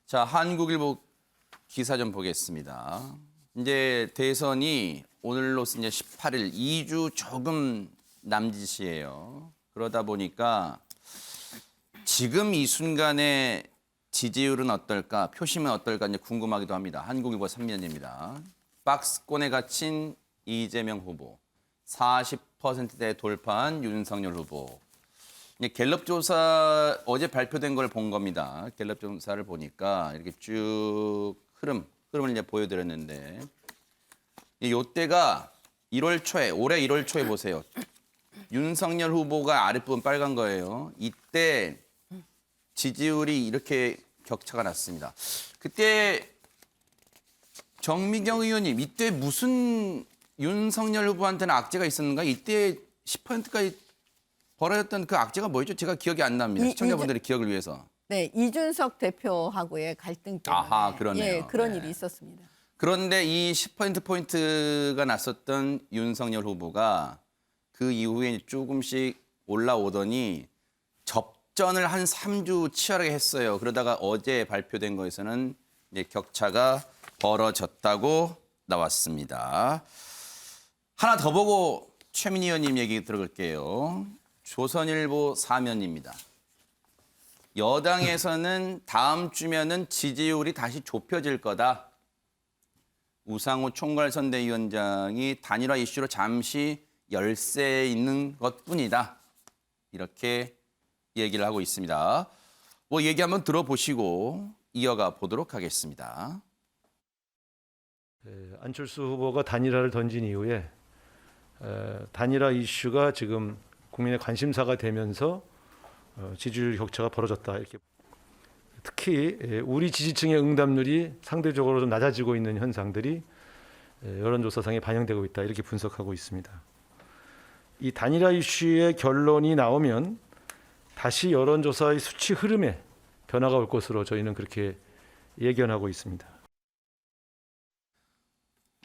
자, 한국일보 기사 좀 보겠습니다. 이제 대선이 오늘로서 이제 18일, 2주 조금 남짓이에요. 그러다 보니까 지금 이 순간에 지지율은 어떨까, 표심은 어떨까 이제 궁금하기도 합니다. 한국일보 3면입니다. 박스권에 갇힌 이재명 후보, 40%대 돌파한 윤석열 후보. 이제 갤럽 조사 어제 발표된 걸 본 겁니다. 갤럽 조사를 보니까 이렇게 쭉 흐름을 이제 보여드렸는데 이때가 1월 초에 올해 1월 초에 보세요. 윤석열 후보가 아랫부분 빨간 거예요. 이때 지지율이 이렇게 격차가 났습니다. 그때 정미경 의원님 이때 무슨 윤석열 후보한테는 악재가 있었는가? 이때 10%까지 벌어졌던 그 악재가 뭐였죠? 제가 기억이 안 납니다. 시청자분들의 기억을 위해서. 네, 이준석 대표하고의 갈등 때문에 아하, 그러네요. 예, 그런 네. 일이 있었습니다. 그런데 이 10%포인트가 났었던 윤석열 후보가 그 이후에 조금씩 올라오더니 접전을 한 3주 치열하게 했어요. 그러다가 어제 발표된 거에서는 이제 격차가 벌어졌다고 나왔습니다. 하나 더 보고 최민희 의원님 얘기 들어볼게요. 조선일보 4면입니다. 여당에서는 다음 주면은 지지율이 다시 좁혀질 거다. 우상호 총괄선대위원장이 단일화 이슈로 잠시 열세에 있는 것뿐이다. 이렇게 얘기를 하고 있습니다. 뭐 얘기 한번 들어보시고 이어가 보도록 하겠습니다. 안철수 후보가 단일화를 던진 이후에 단일화 이슈가 지금 국민의 관심사가 되면서 지지율 격차가 벌어졌다. 이렇게 특히 우리 지지층의 응답률이 상대적으로 좀 낮아지고 있는 현상들이 여론조사상에 반영되고 있다. 이렇게 분석하고 있습니다. 이 단일화 이슈의 결론이 나오면 다시 여론조사의 수치 흐름에 변화가 올 것으로 저희는 그렇게 예견하고 있습니다.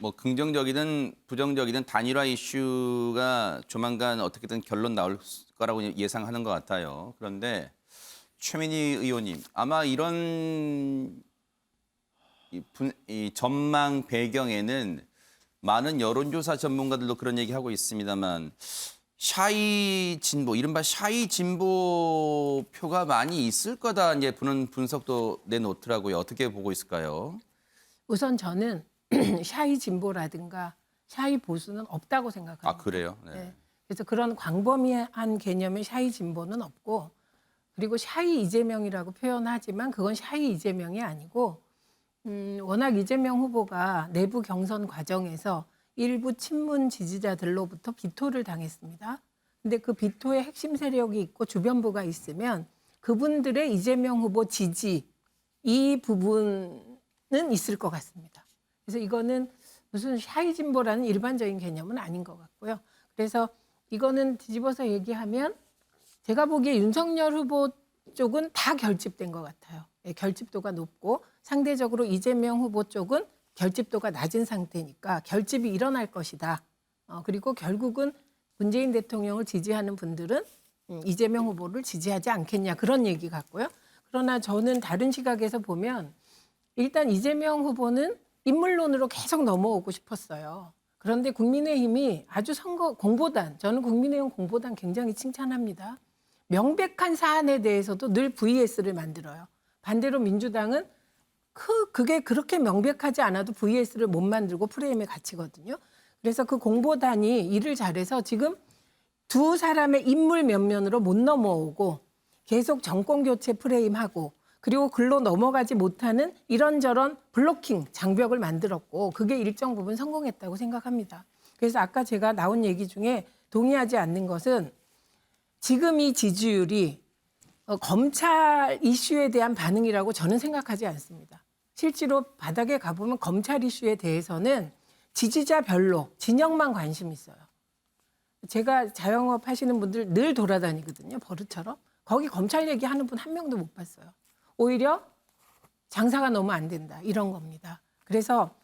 뭐 긍정적이든 부정적이든 단일화 이슈가 조만간 어떻게든 결론 나올 거라고 예상하는 것 같아요. 그런데 최민희 의원님, 아마 이런 이 전망 배경에는 많은 여론조사 전문가들도 그런 얘기하고 있습니다만 샤이 진보, 이른바 샤이 진보 표가 많이 있을 거다 이제 분석도 내놓더라고요. 어떻게 보고 있을까요? 우선 저는 샤이 진보라든가 샤이 보수는 없다고 생각합니다. 아, 그래요? 네. 네. 그래서 그런 광범위한 개념의 샤이 진보는 없고, 그리고 샤이 이재명이라고 표현하지만 그건 샤이 이재명이 아니고 워낙 이재명 후보가 내부 경선 과정에서 일부 친문 지지자들로부터 비토를 당했습니다. 근데 그 비토의 핵심 세력이 있고 주변부가 있으면 그분들의 이재명 후보 지지 이 부분은 있을 것 같습니다. 그래서 이거는 무슨 샤이 진보라는 일반적인 개념은 아닌 것 같고요. 그래서 이거는 뒤집어서 얘기하면 제가 보기에 윤석열 후보 쪽은 다 결집된 것 같아요. 예, 결집도가 높고 상대적으로 이재명 후보 쪽은 결집도가 낮은 상태니까 결집이 일어날 것이다. 그리고 결국은 문재인 대통령을 지지하는 분들은 이재명 후보를 지지하지 않겠냐 그런 얘기 같고요. 그러나 저는 다른 시각에서 보면 일단 이재명 후보는 인물론으로 계속 넘어오고 싶었어요. 그런데 국민의힘이 아주 선거 공보단, 저는 국민의힘 공보단 굉장히 칭찬합니다. 명백한 사안에 대해서도 늘 VS를 만들어요. 반대로 민주당은 그게 그렇게 명백하지 않아도 VS를 못 만들고 프레임에 갇히거든요. 그래서 그 공보단이 일을 잘해서 지금 두 사람의 인물 면면으로 못 넘어오고 계속 정권 교체 프레임하고 그리고 글로 넘어가지 못하는 이런저런 블로킹 장벽을 만들었고 그게 일정 부분 성공했다고 생각합니다. 그래서 아까 제가 나온 얘기 중에 동의하지 않는 것은 지금 이 지지율이 검찰 이슈에 대한 반응이라고 저는 생각하지 않습니다. 실제로 바닥에 가보면 검찰 이슈에 대해서는 지지자별로 진영만 관심 있어요. 제가 자영업 하시는 분들 늘 돌아다니거든요. 버릇처럼. 거기 검찰 얘기하는 분 한 명도 못 봤어요. 오히려 장사가 너무 안 된다 이런 겁니다. 그래서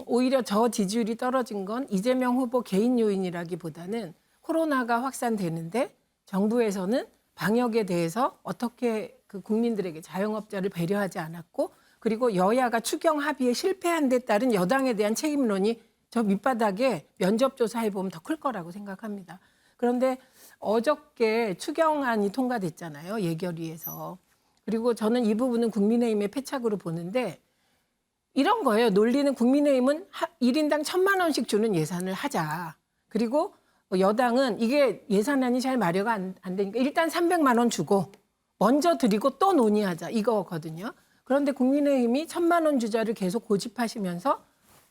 오히려 저 지지율이 떨어진 건 이재명 후보 개인 요인이라기보다는 코로나가 확산되는데 정부에서는 방역에 대해서 어떻게 그 국민들에게 자영업자를 배려하지 않았고 그리고 여야가 추경 합의에 실패한 데 따른 여당에 대한 책임론이 저 밑바닥에 면접조사해 보면 더 클 거라고 생각합니다. 그런데 어저께 추경안이 통과됐잖아요. 예결위에서. 그리고 저는 이 부분은 국민의힘의 패착으로 보는데 이런 거예요. 논리는 국민의힘은 1인당 1,000만 원씩 주는 예산을 하자. 그리고 여당은 이게 예산안이 잘 마련가 안 되니까 일단 300만 원 주고 먼저 드리고 또 논의하자 이거거든요. 그런데 국민의힘이 1,000만 원 주자를 계속 고집하시면서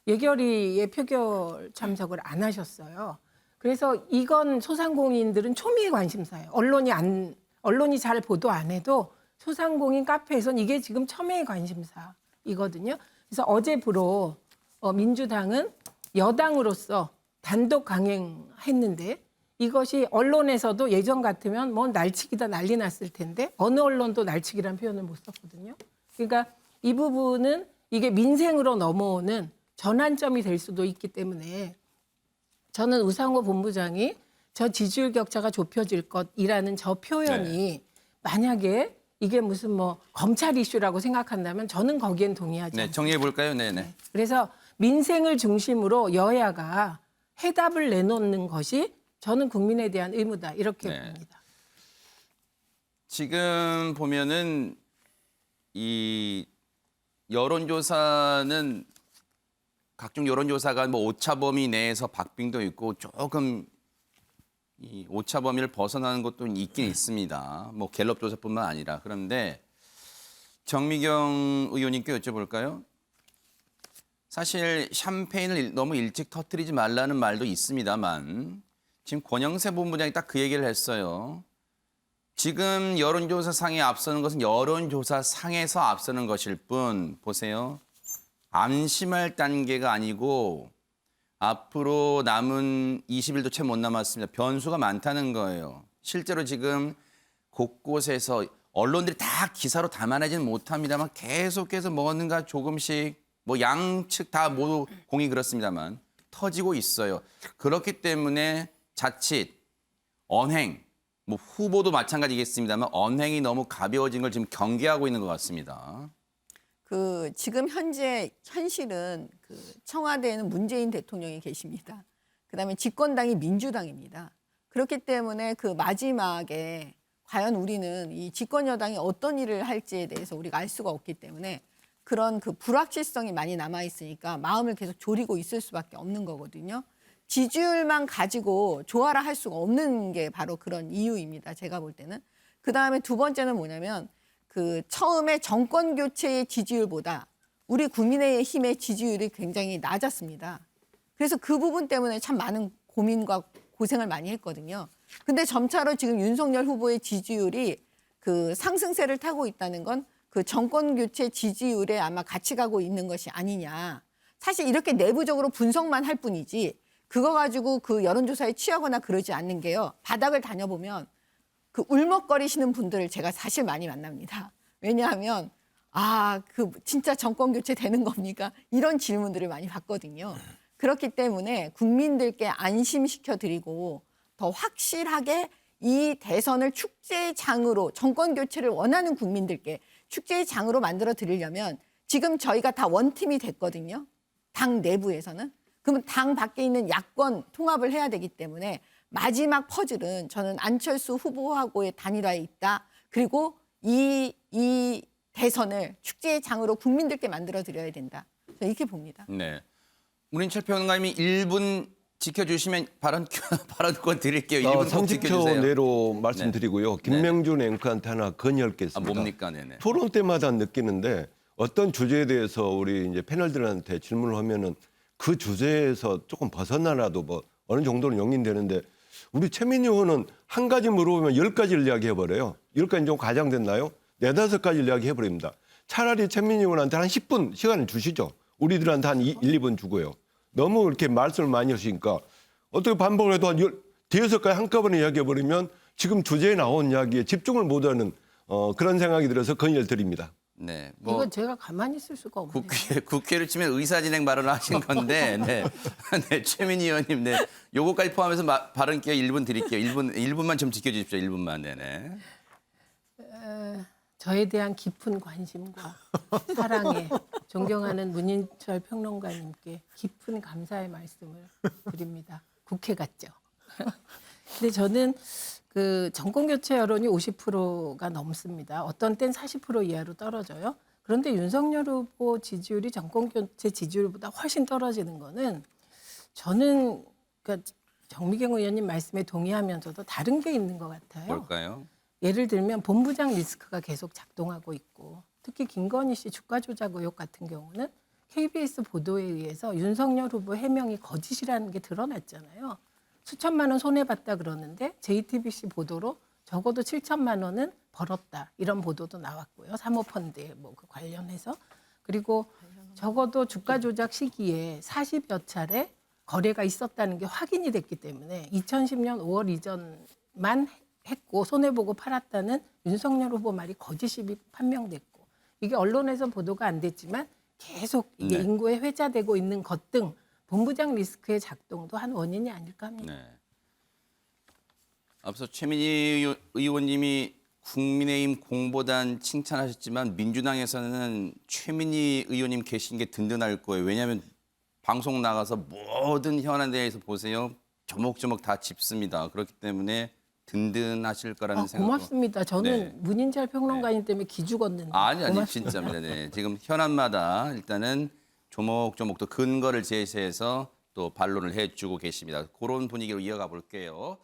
예결위에 표결 참석을 안 하셨어요. 그래서 이건 소상공인들은 초미의 관심사예요. 언론이 잘 보도 안 해도 소상공인 카페에선 이게 지금 첨예의 관심사이거든요. 그래서 어제부로 민주당은 여당으로서 단독 강행했는데 이것이 언론에서도 예전 같으면 뭐 날치기다 난리 났을 텐데 어느 언론도 날치기란 표현을 못 썼거든요. 그러니까 이 부분은 이게 민생으로 넘어오는 전환점이 될 수도 있기 때문에 저는 우상호 본부장이 저 지지율 격차가 좁혀질 것이라는 저 표현이 만약에 이게 무슨 뭐 검찰 이슈라고 생각한다면 저는 거기엔 동의하지 네, 않습니다. 정리해 볼까요? 네네. 그래서 민생을 중심으로 여야가 해답을 내놓는 것이 저는 국민에 대한 의무다 이렇게 네. 봅니다. 지금 보면은 이 여론조사는 각종 여론조사가 뭐 오차 범위 내에서 박빙도 있고 조금 이 오차 범위를 벗어나는 것도 있긴 있습니다. 뭐 갤럽 조사뿐만 아니라. 그런데 정미경 의원님께 여쭤볼까요? 사실 샴페인을 너무 일찍 터뜨리지 말라는 말도 있습니다만 지금 권영세 본부장이 딱 그 얘기를 했어요. 지금 여론조사상에 앞서는 것은 여론조사상에서 앞서는 것일 뿐 보세요. 안심할 단계가 아니고 앞으로 남은 20일도 채 못 남았습니다. 변수가 많다는 거예요. 실제로 지금 곳곳에서 언론들이 다 기사로 담아내지는 못합니다만 계속해서 뭔가 조금씩 뭐 양측 다 모두 공이 그렇습니다만 터지고 있어요. 그렇기 때문에 자칫 언행, 뭐 후보도 마찬가지겠습니다만 언행이 너무 가벼워진 걸 지금 경계하고 있는 것 같습니다. 그 지금 현재 현실은 그 청와대에는 문재인 대통령이 계십니다. 그다음에 집권당이 민주당입니다. 그렇기 때문에 그 마지막에 과연 우리는 이 집권 여당이 어떤 일을 할지에 대해서 우리가 알 수가 없기 때문에 그런 그 불확실성이 많이 남아 있으니까 마음을 계속 졸이고 있을 수밖에 없는 거거든요. 지지율만 가지고 조화를 할 수가 없는 게 바로 그런 이유입니다. 제가 볼 때는. 그다음에 두 번째는 뭐냐면 그 처음에 정권 교체의 지지율보다 우리 국민의힘의 지지율이 굉장히 낮았습니다. 그래서 그 부분 때문에 참 많은 고민과 고생을 많이 했거든요. 근데 점차로 지금 윤석열 후보의 지지율이 그 상승세를 타고 있다는 건 그 정권 교체 지지율에 아마 같이 가고 있는 것이 아니냐. 사실 이렇게 내부적으로 분석만 할 뿐이지 그거 가지고 그 여론조사에 취하거나 그러지 않는 게요. 바닥을 다녀보면 그 울먹거리시는 분들을 제가 사실 많이 만납니다. 왜냐하면 그 진짜 정권 교체 되는 겁니까? 이런 질문들을 많이 받거든요. 그렇기 때문에 국민들께 안심시켜 드리고 더 확실하게 이 대선을 축제의 장으로 정권 교체를 원하는 국민들께 축제의 장으로 만들어 드리려면 지금 저희가 다 원팀이 됐거든요. 당 내부에서는. 그러면 당 밖에 있는 야권 통합을 해야 되기 때문에 마지막 퍼즐은 저는 안철수 후보하고의 단일화에 있다. 그리고 이 대선을 축제의 장으로 국민들께 만들어 드려야 된다. 저는 이렇게 봅니다. 네. 문인철 평론가님이 1분 지켜주시면 발언권 드릴게요. 1분 꼭 30초 지켜주세요. 내로 말씀드리고요. 김명준 앵커한테 하나 건의할 게 있습니다. 뭡니까? 네네. 토론 때마다 느끼는데 어떤 주제에 대해서 우리 이제 패널들한테 질문을 하면은 그 주제에서 조금 벗어나라도 뭐 어느 정도는 용인되는데 우리 최민희 의원은 한 가지 물어보면 10가지를 이야기해버려요. 10가지 좀 과장됐나요? 4-5가지를 이야기해버립니다. 차라리 최민희 의원한테 한 10분 시간을 주시죠. 우리들한테 한 1-2분 주고요. 너무 이렇게 말씀을 많이 하시니까 어떻게 반복을 해도 한 5-6가지 한꺼번에 이야기해버리면 지금 주제에 나온 이야기에 집중을 못하는 그런 생각이 들어서 건의를 드립니다. 네. 이거 제가 가만히 있을 수가 없네요. 국회를 치면 의사진행 발언을 하신 건데, 네. 네, 최민희 의원님, 네. 요거까지 포함해서 발언 기회 1분 드릴게요. 1분만 좀 지켜주십시오. 1분만, 네네. 저에 대한 깊은 관심과 사랑에 존경하는 문인철 평론가님께 깊은 감사의 말씀을 드립니다. 국회 같죠? 근데 저는 그 정권 교체 여론이 50%가 넘습니다. 어떤 땐 40% 이하로 떨어져요. 그런데 윤석열 후보 지지율이 정권 교체 지지율보다 훨씬 떨어지는 거는 저는 그러니까 정미경 의원님 말씀에 동의하면서도 다른 게 있는 것 같아요. 뭘까요? 예를 들면 본부장 리스크가 계속 작동하고 있고 특히 김건희 씨 주가 조작 의혹 같은 경우는 KBS 보도에 의해서 윤석열 후보 해명이 거짓이라는 게 드러났잖아요. 수천만 원 손해봤다 그러는데 JTBC 보도로 적어도 7천만 원은 벌었다 이런 보도도 나왔고요. 사모펀드에 뭐 그 관련해서 그리고 적어도 주가 조작 시기에 40여 차례 거래가 있었다는 게 확인이 됐기 때문에 2010년 5월 이전만 했고 손해보고 팔았다는 윤석열 후보 말이 거짓이 판명됐고 이게 언론에서 보도가 안 됐지만 계속 이게 네. 인구에 회자되고 있는 것 등 본부장 리스크의 작동도 한 원인이 아닐까 합니다. 네. 앞서 최민희 의원님이 국민의힘 공보단 칭찬하셨지만 민주당에서는 최민희 의원님 계신 게 든든할 거예요. 왜냐하면 방송 나가서 모든 현안에 대해서 보세요. 조목조목 다 짚습니다. 그렇기 때문에 든든하실 거라는 생각. 고맙습니다. 저는 네. 문인철 평론가님 때문에 기죽었는데. 아니 고맙습니다. 진짜입니다. 네. 지금 현안마다 일단은 조목조목 또 근거를 제시해서 또 반론을 해주고 계십니다. 그런 분위기로 이어가 볼게요.